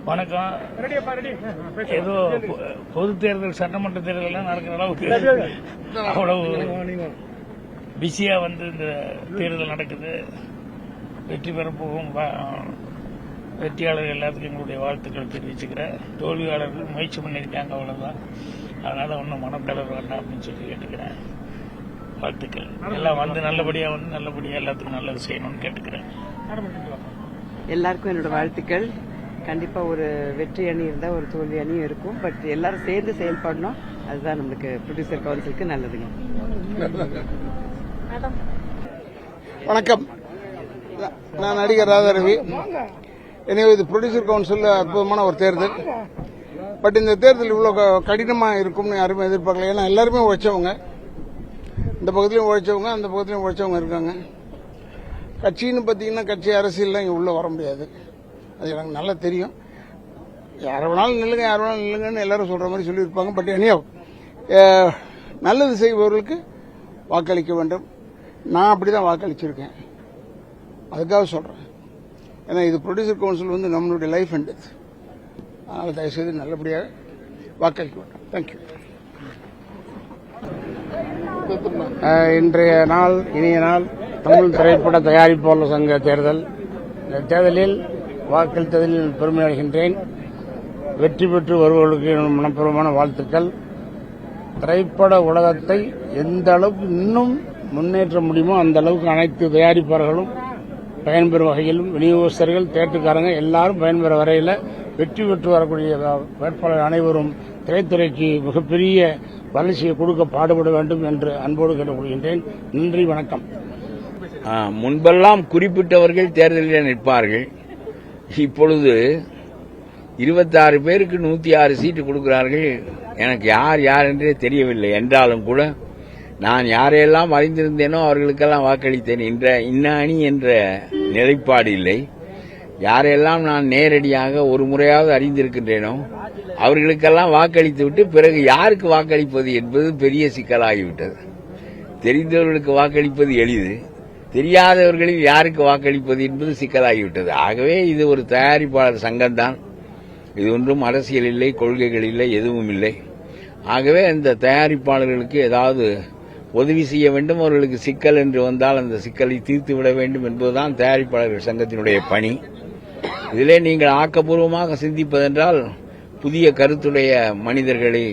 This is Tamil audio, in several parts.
வணக்கம். ஏதோ பொது தேர்தல் சட்டமன்ற தேர்தல் நடக்கிற அளவுக்கு அவ்வளவு பிஸியா இந்த தேர்தல் நடக்குது. வெற்றி பெற போகும் வெற்றியாளர்கள் எல்லாத்துக்கும் எங்களுடைய வாழ்த்துக்கள் தெரிவிச்சுக்கிறேன். தோல்வியாளர்கள் முயற்சி பண்ணியிருக்காங்க, அவ்வளவுதான். அதனால ஒன்றும் மனத்தளர் வேண்டாம் அப்படின்னு சொல்லி கேட்டுக்கிறேன். வாழ்த்துக்கள் எல்லாம் நல்லபடியா எல்லாத்துக்கும் நல்லது செய்யணும்னு கேட்டுக்கிறேன். எல்லாருக்கும் என்னோட வாழ்த்துக்கள். கண்டிப்பா ஒரு வெற்றி அணி இருந்தா ஒரு தோல்வி அணியும் இருக்கும். பட் எல்லாரும் சேர்ந்து செயல்படணும். அதுதான் நம்மளுக்கு ப்ரொடியூசர் கவுன்சிலுக்கு நல்லதுங்க. வணக்கம், நான் நடிகர் ராதாரவி. எனவே இது ப்ரொடியூசர் கவுன்சில் அற்புதமான ஒரு தேர்தல். பட் இந்த தேர்தல் இவ்வளவு கடினமா இருக்கும்னு யாருமே எதிர்பார்க்கல. ஏன்னா எல்லாருமே உழைச்சவங்க, இந்த பக்கத்திலையும் உழைச்சவங்க, அந்த பக்கத்திலையும் உழைச்சவங்க இருக்காங்க. கட்சின்னு பார்த்தீங்கன்னா கட்சி அரசியல்லாம் இங்கே உள்ள வர முடியாது. அது எனக்கு நல்லா தெரியும். யார் வேணாலும் நில்லுங்கன்னு எல்லாரும் சொல்ற மாதிரி சொல்லியிருப்பாங்க. பட் எனியோ நல்லது செய்பவர்களுக்கு வாக்களிக்க வேண்டும். நான் அப்படிதான் வாக்களிச்சிருக்கேன். அதுக்காக சொல்றேன். ஏன்னா இது ப்ரொடியூசர் கவுன்சில் நம்மளுடைய லைஃப் அண்ட் டெத். அதனால தயவுசெய்து நல்லபடியாக வாக்களிக்க வேண்டும். தேங்க்யூ. இன்றைய நாள் இனிய நாள். தமிழ் திரைப்பட தயாரிப்பாளர் சங்க தேர்தல். இந்த தேர்தலில் வாக்களித்ததில் பெருமை அடைகின்றேன். வெற்றி பெற்று வருபவர்களுக்கு மனப்பூர்வமான வாழ்த்துக்கள். திரைப்பட உலகத்தை எந்த அளவுக்கு இன்னும் முன்னேற்ற முடியுமோ அந்த அளவுக்கு அனைத்து தயாரிப்பாளர்களும் பயன்பெறும் வகையிலும், விநியோகஸ்தர்கள், தியேட்டருக்காரங்க எல்லாரும் பயன்பெற வரையில் வெற்றி பெற்று வரக்கூடிய வேட்பாளர் அனைவரும் திரைத்துறைக்கு மிகப்பெரிய வளர்ச்சியை கொடுக்க பாடுபட வேண்டும் என்று அன்போடு கேட்டுக்கொள்கின்றேன். நன்றி, வணக்கம். முன்பெல்லாம் குறிப்பிட்டவர்கள் தேர்தலில் நிற்பார்கள். இப்பொழுது 26 பேருக்கு 106 சீட்டு கொடுக்கிறார்கள். எனக்கு யார் என்றே தெரியவில்லை. என்றாலும் கூட நான் யாரையெல்லாம் அறிந்திருந்தேனோ அவர்களுக்கெல்லாம் வாக்களித்தேன். இன்ன அணி என்ற நிலைப்பாடு இல்லை. யாரையெல்லாம் நான் நேரடியாக ஒரு முறையாவது அறிந்திருக்கின்றேனோ அவர்களுக்கெல்லாம் வாக்களித்து விட்டு பிறகு யாருக்கு வாக்களிப்பது என்பது பெரிய சிக்கலாகிவிட்டது. தெரிந்தவர்களுக்கு வாக்களிப்பது எளிது, தெரியாதவர்களில் யாருக்கு வாக்களிப்பது என்பது சிக்கலாகிவிட்டது. ஆகவே இது ஒரு தயாரிப்பாளர் சங்கம்தான். இது ஒன்றும் அரசியல் இல்லை, கொள்கைகள் இல்லை, எதுவும் இல்லை. ஆகவே இந்த தயாரிப்பாளர்களுக்கு ஏதாவது உதவி செய்ய வேண்டும். அவர்களுக்கு சிக்கல் என்று வந்தால் அந்த சிக்கலை தீர்த்து விட வேண்டும் என்பதுதான் தயாரிப்பாளர்கள் சங்கத்தினுடைய பணி. இதிலே நீங்கள் ஆக்கப்பூர்வமாக சிந்திப்பதென்றால் புதிய கருத்துடைய மனிதர்களை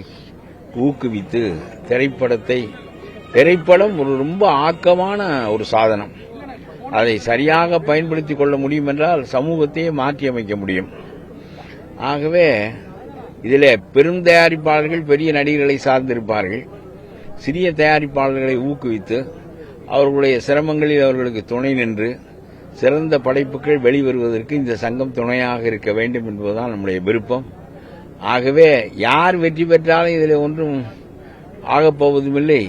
ஊக்குவித்து திரைப்படம் ஒரு ரொம்ப ஆக்கமான ஒரு சாதனம். அதை சரியாக பயன்படுத்திக் கொள்ள முடியும் என்றால் சமூகத்தையே மாற்றியமைக்க முடியும். ஆகவே இதிலே பெரும் தயாரிப்பாளர்கள் பெரிய நடிகர்களை சார்ந்திருப்பார்கள். சிறிய தயாரிப்பாளர்களை ஊக்குவித்து அவர்களுடைய சிரமங்களில் அவர்களுக்கு துணை நின்று சிறந்த படைப்புகள் வெளிவருவதற்கு இந்த சங்கம் துணையாக இருக்க வேண்டும் என்பதுதான் நம்முடைய விருப்பம். ஆகவே யார் வெற்றி பெற்றாலும் இதில் ஒன்றும் ஆகப்போவதுமில்லை.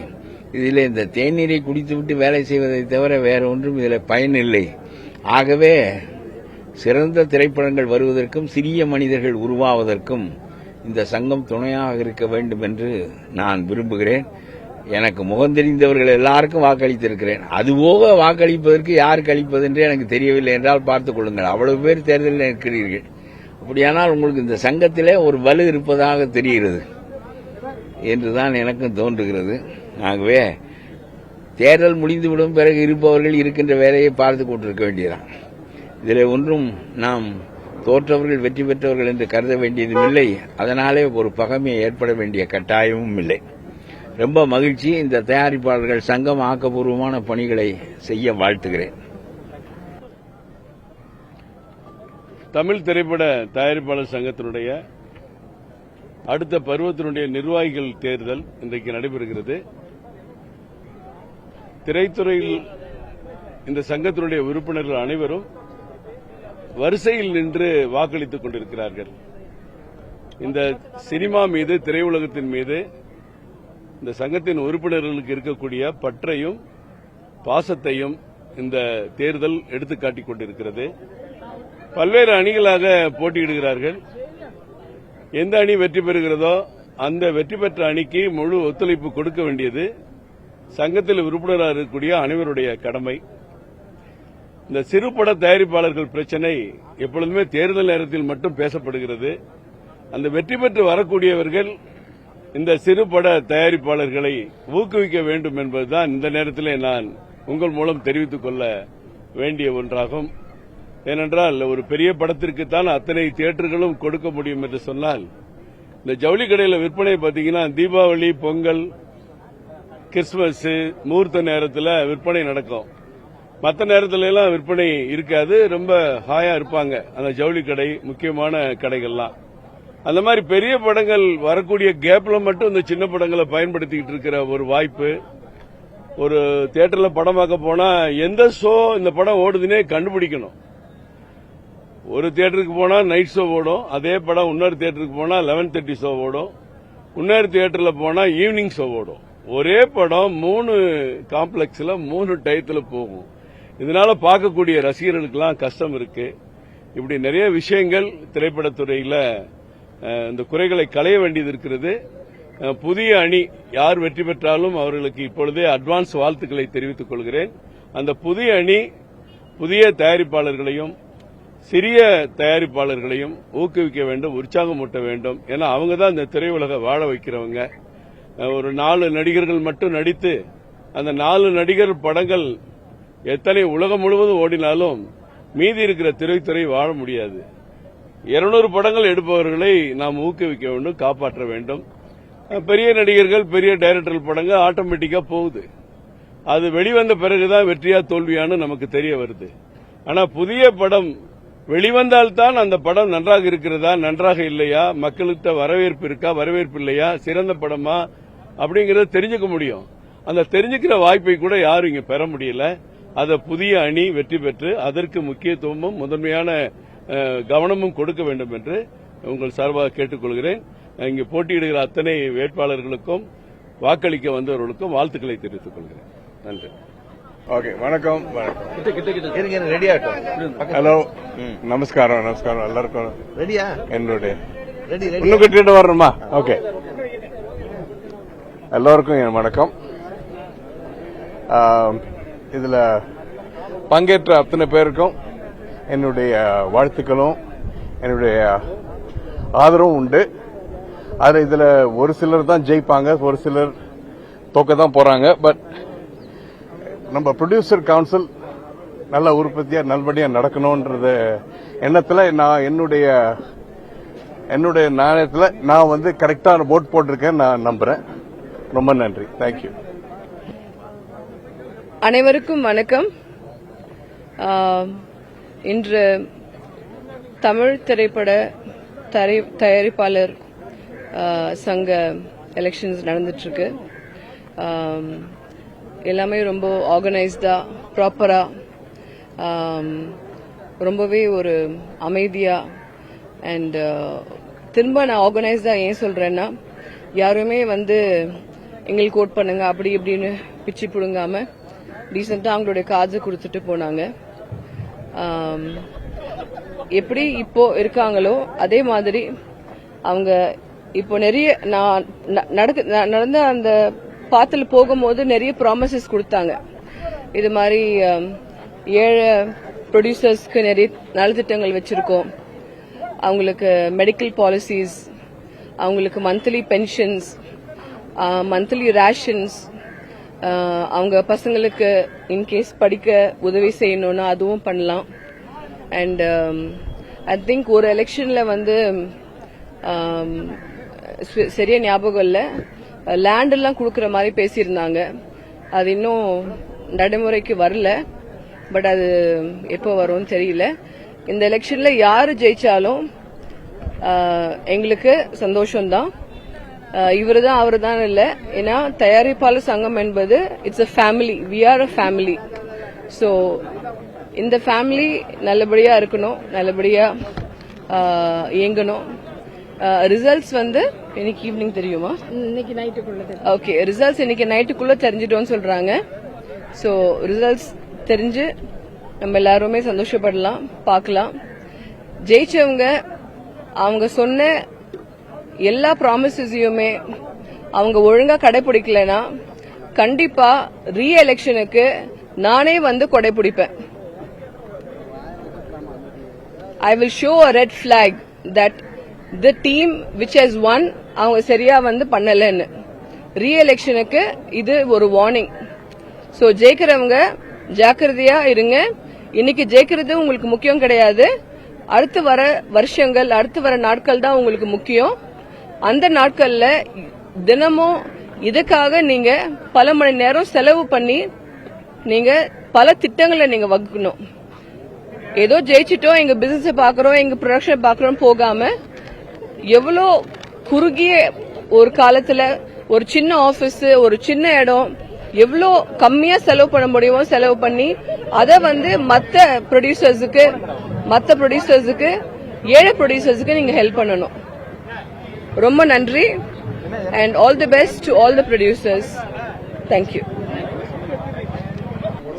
இதில் இந்த தேநீரை குடித்துவிட்டு வேலை செய்வதை தவிர வேற ஒன்றும் இதில் பயன் இல்லை. ஆகவே சிறந்த திரைப்படங்கள் வருவதற்கும் சிறிய மனிதர்கள் உருவாவதற்கும் இந்த சங்கம் துணையாக இருக்க வேண்டும் என்று நான் விரும்புகிறேன். எனக்கு முகந்தெரிந்தவர்கள் எல்லாருக்கும் வாக்களித்திருக்கிறேன். அதுபோக வாக்களிப்பதற்கு யாருக்கு அளிப்பது என்று எனக்கு தெரியவில்லை என்றால் பார்த்துக் கொள்ளுங்கள். அவ்வளவு பேர் தேர்தலில் இருக்கிறீர்கள். அப்படியானால் உங்களுக்கு இந்த சங்கத்திலே ஒரு வலு இருப்பதாக தெரிகிறது என்றுதான் எனக்கும் தோன்றுகிறது. ஆகவே தேர்தல் முடிந்துவிடும் பிறகு இருப்பவர்கள் இருக்கின்ற வேலையை பார்த்துக் கொண்டிருக்க வேண்டியதான். இதில் ஒன்றும் நாம் தோற்றவர்கள் வெற்றி பெற்றவர்கள் என்று கருத வேண்டியதும் இல்லை. அதனாலே ஒரு பகைமை ஏற்பட வேண்டிய கட்டாயமும் இல்லை. ரொம்ப மகிழ்ச்சி. இந்த தயாரிப்பாளர்கள் சங்கம் ஆக்கப்பூர்வமான பணிகளை செய்ய வாழ்த்துகிறேன். தமிழ் திரைப்பட தயாரிப்பாளர் சங்கத்தினுடைய அடுத்த பருவத்தினுடைய நிர்வாகிகள் தேர்தல் இன்றைக்கு நடைபெறுகிறது. திரைத்துறையில் இந்த சங்கத்தினுடைய உறுப்பினர்கள் அனைவரும் வரிசையில் நின்று வாக்களித்துக் கொண்டிருக்கிறார்கள். இந்த சினிமா மீது, திரையுலகத்தின் மீது இந்த சங்கத்தின் உறுப்பினர்களுக்கு இருக்கக்கூடிய பற்றையும் பாசத்தையும் இந்த தேர்தல் எடுத்துக்காட்டிக் கொண்டிருக்கிறது. பல்வேறு அணிகளாக போட்டியிடுகிறார்கள். எந்த அணி வெற்றி பெறுகிறதோ அந்த வெற்றி பெற்ற அணிக்கு முழு ஒத்துழைப்பு கொடுக்க வேண்டியது சங்கத்தில் உறுப்பினராக இருக்கக்கூடிய அனைவருடைய கடமை. இந்த சிறுபட தயாரிப்பாளர்கள் பிரச்சனை எப்பொழுதுமே தேர்தல் நேரத்தில் மட்டும் பேசப்படுகிறது. அந்த வெற்றி பெற்று வரக்கூடியவர்கள் இந்த சிறுபட தயாரிப்பாளர்களை ஊக்குவிக்க வேண்டும் என்பதுதான் இந்த நேரத்தில் நான் உங்கள் மூலம் தெரிவித்துக் கொள்ள வேண்டிய ஒன்றாகும். ஏனென்றால் ஒரு பெரிய படத்திற்குத்தான் அத்தனை தியேட்டர்களும் கொடுக்க முடியும் என்று சொன்னால், இந்த ஜவுளி கடையில் விற்பனை பார்த்தீங்கன்னா தீபாவளி, பொங்கல், கிறிஸ்துமஸ், முகூர்த்த நேரத்தில் விற்பனை நடக்கும். மற்ற நேரத்துல எல்லாம் விற்பனை இருக்காது. ரொம்ப ஹாயா இருப்பாங்க அந்த ஜவுளி கடை, முக்கியமான கடைகள்லாம். அந்த மாதிரி பெரிய படங்கள் வரக்கூடிய கேப்ல மட்டும் இந்த சின்ன படங்களை பயன்படுத்திக்கிட்டு இருக்கிற ஒரு வாய்ப்பு. ஒரு தியேட்டர்ல படம் பார்க்க போனா எந்த ஷோ இந்த படம் ஓடுதுன்னே கண்டுபிடிக்கணும். ஒரு தியேட்டருக்கு போனா நைட் ஷோ ஓடும், அதே படம் இன்னொரு தியேட்டருக்கு போனா 11:30 ஷோ ஓடும், இன்னொரு தியேட்டர்ல போனா ஈவினிங் ஷோ ஓடும். ஒரே படம் 3 காம்ப்ளெக்ஸ்ல 3 டயத்துல போகும். இதனால பார்க்கக்கூடிய ரசிகர்களுக்கெல்லாம் கஷ்டம் இருக்கு. இப்படி நிறைய விஷயங்கள் திரைப்படத்துறையில இந்த குறைகளை களைய வேண்டியது இருக்கிறது. புதிய அணி யார் வெற்றி பெற்றாலும் அவர்களுக்கு இப்பொழுதே அட்வான்ஸ் வாழ்த்துக்களை தெரிவித்துக் கொள்கிறேன். அந்த புதிய அணி புதிய தயாரிப்பாளர்களையும் சிறிய தயாரிப்பாளர்களையும் ஊக்குவிக்க வேண்டும், உற்சாகமூட்ட வேண்டும். ஏன்னா அவங்க தான் இந்த திரையுலக வாழ வைக்கிறவங்க. ஒரு 4 நடிகர்கள் மட்டும் நடித்து அந்த 4 நடிகர் படங்கள் எத்தனை உலகம் முழுவதும் ஓடினாலும் மீதி இருக்கிற திரைத்துறை வாழ முடியாது. 200 படங்கள் எடுப்பவர்களை நாம் ஊக்குவிக்க வேண்டும், காப்பாற்ற வேண்டும். பெரிய நடிகர்கள், பெரிய டைரக்டர்கள் படங்கள் ஆட்டோமேட்டிக்கா போகுது. அது வெளிவந்த பிறகுதான் வெற்றியா தோல்வியான்னு நமக்கு தெரிய வருது. ஆனா புதிய படம் வெளிவந்தால்தான் அந்த படம் நன்றாக இருக்கிறதா, நன்றாக இல்லையா, மக்கள்கிட்ட வரவேற்பு இருக்கா, வரவேற்பு இல்லையா, சிறந்த படமா அப்படிங்கறத தெரிஞ்சுக்க முடியும். அந்த தெரிஞ்சுக்கிற வாய்ப்பை கூட யாரும் இங்க பெற முடியல. அத புதிய அணி வெற்றி பெற்று அதற்கு முக்கியத்துவமும் முதன்மையான கவனமும் கொடுக்க வேண்டும் என்று உங்கள் சார்பாக கேட்டுக்கொள்கிறேன். இங்கு போட்டியிடுகிற அத்தனை வேட்பாளர்களுக்கும் வாக்களிக்க வந்தவர்களுக்கும் வாழ்த்துக்களை தெரிவித்துக் கொள்கிறேன். நன்றி. ஓகே, வணக்கம். ரெடி ஆகட்டும். ஹலோ, நமஸ்காரம். நமஸ்காரம் எல்லாருக்கும். ரெடியா? என்னுடைய இன்னும் கட்டிட்டு வரணுமா? ஓகே, எல்லோருக்கும் என் வணக்கம். இதுல பங்கேற்ற அத்தனை பேருக்கும் என்னுடைய வாழ்த்துக்களும் என்னுடைய ஆதரவும் உண்டு. அது இதுல ஒரு சிலர் தான் ஜெயிப்பாங்க, ஒரு சிலர் தோக்க தான் போறாங்க. பட் நம்ம ப்ரொடியூசர் கவுன்சில் நல்ல உற்பத்தியா நல்லபடியா நடக்கணும்ன்றது எண்ணத்துல நான் என்னுடைய நாணயத்துல நான் கரெக்டான போட் போட்டிருக்கேன் நான் நம்புறேன். ரொம்ப நன்றி. தேங்க்யூ. அனைவருக்கும் வணக்கம். இன்று தமிழ் திரைப்பட தயாரிப்பாளர் சங்க எலெக்ஷன்ஸ் நடந்துட்டு இருக்கு. எல்லாமே ரொம்ப ஆர்கனைஸ்டா, ப்ராப்பரா, ரொம்பவே ஒரு அமைதியா அண்ட் திரும்ப நான் ஆர்கனைஸ்டா ஏன் சொல்றேன்னா, யாருமே எங்களுக்கு ஓட் பண்ணுங்க அப்படி இப்படின்னு பிச்சு புடுங்காம டீசெண்டா அவங்களுடைய கார்ட்ஸை கொடுத்துட்டு போனாங்க. எப்படி இப்போ இருக்காங்களோ அதே மாதிரி அவங்க இப்போ நிறைய நடந்த அந்த பாத்துல போகும்போது நிறைய ப்ராமிசஸ் கொடுத்தாங்க. இது மாதிரி ஏழை ப்ரொடியூசர்ஸ்க்கு நிறைய நலத்திட்டங்கள் வச்சிருக்கோம், அவங்களுக்கு மெடிக்கல் பாலிசிஸ், அவங்களுக்கு மந்த்லி பென்ஷன்ஸ், மந்த்லி ரேஷன்ஸ், அவங்க பசங்களுக்கு இன்கேஸ் படிக்க உதவி செய்யணும்னா அதுவும் பண்ணலாம். அண்ட் ஐ திங்க் ஒரு எலெக்ஷன்ல சரியா ஞாபகம் இல்ல, லேண்ட் எல்லாம் கொடுக்கற மாதிரி பேசியிருந்தாங்க. அது இன்னும் நடைமுறைக்கு வரல. பட் அது எப்போ வரும்னு தெரியல. இந்த எலெக்ஷன்ல யாரு ஜெயிச்சாலும் எங்களுக்கு சந்தோஷம்தான். இவருதான் அவருதான் இல்ல. ஏன்னா தயாரிப்பாளர் சங்கம் என்பது it's a family. We are a family. So இந்த ஃபேமிலி நல்லபடியா இருக்கணும், நல்லபடியா இயங்கணும். ரிசல்ட்ஸ் இன்னைக்கு ஈவினிங் தெரியுமா? இன்னைக்கு நைட்டுக்குள்ள. ஓகே, ரிசல்ட்ஸ் இன்னைக்கு நைட்டுக்குள்ள தெரிஞ்சிட்டோம்னு சொல்றாங்க. ஸோ ரிசல்ட்ஸ் தெரிஞ்சு நம்ம எல்லாருமே சந்தோஷப்படலாம், பார்க்கலாம். ஜெயிச்சவங்க அவங்க சொன்ன எல்லா ப்ராமிசஸையுமே அவங்க ஒழுங்கா கடைபிடிக்கலனா கண்டிப்பா ரீ எலெக்ஷனுக்கு நானே கொடைபிடிப்பேன். I will show a red flag that the team which has won அவங்க சரியா வந்து பண்ணலன்னு. ரீஎலெக்ஷனுக்கு இது ஒரு வார்னிங். சோ ஜெயிக்கிறவங்க ஜாக்கிரதையா இருங்க. இன்னைக்கு ஜெயிக்கிறது உங்களுக்கு முக்கியம் கிடையாது. அடுத்து வர வருஷங்கள், அடுத்து வர நாட்கள் தான் உங்களுக்கு முக்கியம். அந்த நாட்கள்ல தினமும் இதுக்காக நீங்க பல மணி நேரம் செலவு பண்ணி நீங்க பல திட்டங்களை நீங்க வகுக்கணும். ஏதோ ஜெயிச்சிட்டோம், எங்க பிசினஸ் பாக்குறோம், எங்க ப்ரொடக்ஷன் பாக்குறோம் போகாம எவ்வளோ குறுகிய ஒரு காலத்துல ஒரு சின்ன ஆபீஸ், ஒரு சின்ன இடம் எவ்வளோ கம்மியா செலவு பண்ண முடியுமோ செலவு பண்ணி அதை வந்து மத்த ப்ரொடியூசர்ஸுக்கு ஏழை ப்ரொடியூசர்ஸுக்கு நீங்க ஹெல்ப் பண்ணணும். ரொம்ப நன்றி and all the best to all the producers. Thank you.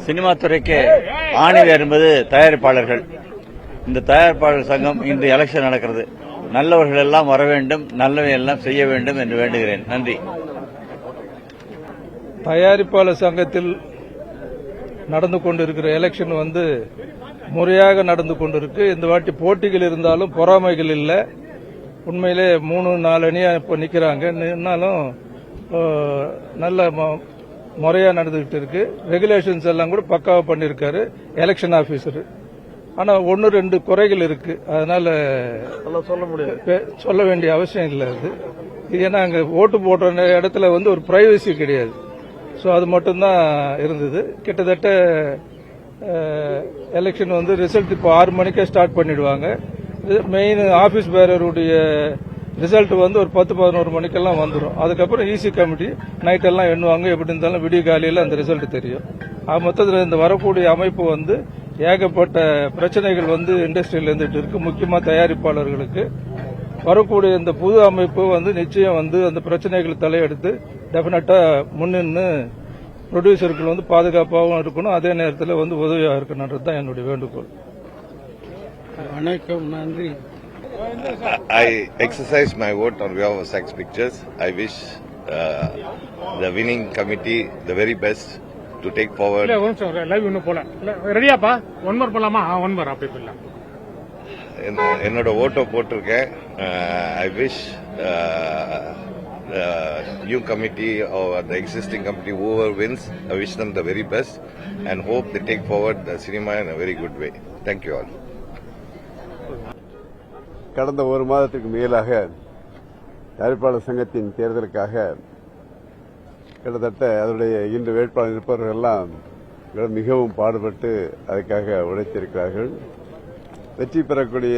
Cinema துறைக்கு ஆணிவேர் என்பது தயாரிப்பாளர்கள். இந்த தயாரிப்பாளர் சங்கம் இன்று எலெக்ஷன் நடக்கிறது. நல்லவர்கள் எல்லாம் வர வேண்டும், நல்லவை எல்லாம் செய்ய வேண்டும் என்று வேண்டுகிறேன். நன்றி. தயாரிப்பாளர் சங்கத்தில் நடந்து கொண்டிருக்கிற எலெக்ஷன் வந்து முறையாக நடந்து கொண்டிருக்கு. இந்த வாட்டி போட்டிகள் இருந்தாலும் பொறாமைகள் இல்லை. உண்மையிலே 3-4 அணியா இப்ப நிக்கிறாங்க. இருந்தாலும் நல்ல முறையா நடந்துகிட்டு இருக்கு. ரெகுலேஷன்ஸ் எல்லாம் கூட பக்காவா பண்ணிருக்காரு எலெக்ஷன் ஆபீசர். ஆனா 1-2 குறைகள் இருக்கு. அதனால சொல்ல வேண்டிய அவசியம் இல்லை. அது ஏன்னா அங்க ஓட்டு போடுற இடத்துல வந்து ஒரு பிரைவசி கிடையாது. சோ அது மட்டும்தான் இருந்தது. கிட்டத்தட்ட எலெக்ஷன் வந்து ரிசல்ட் இப்போ 6 மணிக்கே ஸ்டார்ட் பண்ணிடுவாங்க. மெயின் ஆபீஸ் பேரருடைய ரிசல்ட் வந்து ஒரு 10-11 மணிக்கெல்லாம் வந்துடும். அதுக்கப்புறம் ஈசி கமிட்டி நைட் எல்லாம் எண்ணுவாங்க. எப்படி இருந்தாலும் விடிய காலையில் அந்த ரிசல்ட் தெரியும். மொத்தத்தில் இந்த வரக்கூடிய அமைப்பு வந்து ஏகப்பட்ட பிரச்சனைகள் வந்து இண்டஸ்ட்ரியில் இருந்துட்டு இருக்கு. முக்கியமா தயாரிப்பாளர்களுக்கு வரக்கூடிய இந்த புது அமைப்பு வந்து நிச்சயம் வந்து அந்த பிரச்சனைகளை தலையெடுத்து டெபினட்டா முன்னின்று ப்ரொடியூசர்கள் வந்து பாதுகாப்பாகவும் இருக்கணும், அதே நேரத்தில் வந்து உதவியாக இருக்கணுன்றது தான் என்னுடைய வேண்டுகோள். வணக்கம், நன்றி. I exercise my vote on behalf of Sax Pictures. I wish the winning committee the very best to take forward. Live இன்னும் போல ரெடியாப்பா? ஒன் மோர் போலாமா? ஒன் மோர் அப்படி இல்ல. என்னோட ஓட்டை போட்டிருக்கேன். I wish the new committee or the existing committee, whoever wins, I wish them the very best and hope they take forward the cinema in a very good way. Thank you all. கடந்த ஒரு மாதத்துக்கு மேலாக தயாரிப்பாளர் சங்கத்தின் தேர்தலுக்காக கிட்டத்தட்ட அதனுடைய இன்று வேட்பாளர் இருப்பவர்கள் எல்லாம் மிகவும் பாடுபட்டு அதுக்காக உழைத்திருக்கிறார்கள். வெற்றி பெறக்கூடிய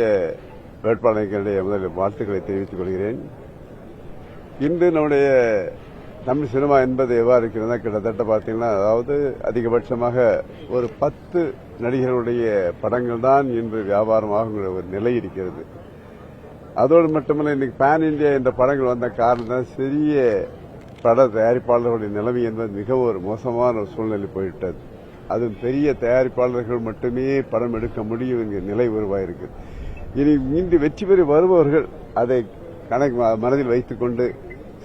வேட்பாளர்களுடைய முதலில் வாழ்த்துக்களை தெரிவித்துக் கொள்கிறேன். இன்று நம்முடைய தமிழ் சினிமா என்பது எவ்வாறு இருக்கிறதா, கிட்டத்தட்ட பார்த்தீங்கன்னா அதாவது அதிகபட்சமாக ஒரு 10 நடிகர்களுடைய படங்கள் தான் இன்று வியாபாரமாகுங்கிற ஒரு நிலை இருக்கிறது. அதோடு மட்டுமல்ல, இன்னைக்கு பேன் இந்தியா என்ற படங்கள் வந்த காரணம் தான் சிறிய பட தயாரிப்பாளர்களுடைய நிலைமை என்பது மிகவும் ஒரு மோசமான ஒரு சூழ்நிலை போயிட்டது. அதுவும் பெரிய தயாரிப்பாளர்கள் மட்டுமே படம் எடுக்க முடியும் என்கிற நிலை உருவாயிருக்கு. இனி இன்று வெற்றி பெற வருபவர்கள் அதை மனதில் வைத்துக் கொண்டு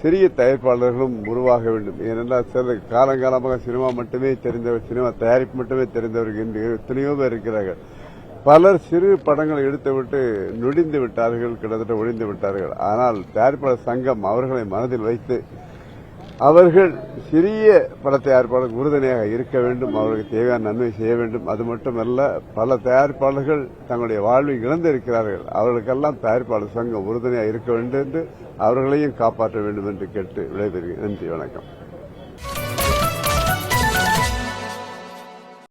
சிறிய தயாரிப்பாளர்களும் உருவாக வேண்டும். ஏனென்றால் சில காலங்காலமாக சினிமா மட்டுமே தெரிந்தவர், சினிமா தயாரிப்பு மட்டுமே தெரிந்தவர்கள் என்று எத்தனையோ பேர் இருக்கிறார்கள். பலர் சிறு படங்களை எடுத்துவிட்டு நொடிந்து விட்டார்கள், கிட்டத்தட்ட ஒழிந்து விட்டார்கள். ஆனால் தயாரிப்பாளர் சங்கம் அவர்களை மனதில் வைத்து அவர்கள் சிறிய பட தயாரிப்பாளர்கள் உறுதுணையாக இருக்க வேண்டும், அவர்களுக்கு தேவையான நன்மை செய்ய வேண்டும். அது மட்டுமல்ல, பல தயாரிப்பாளர்கள் தங்களுடைய வாழ்வை இழந்திருக்கிறார்கள். அவர்களுக்கெல்லாம் தயாரிப்பாளர் சங்கம் உறுதுணையாக இருக்க வேண்டும் என்று அவர்களையும் காப்பாற்ற வேண்டும் என்று கேட்டு விடைபெறுகிறேன். நன்றி, வணக்கம்.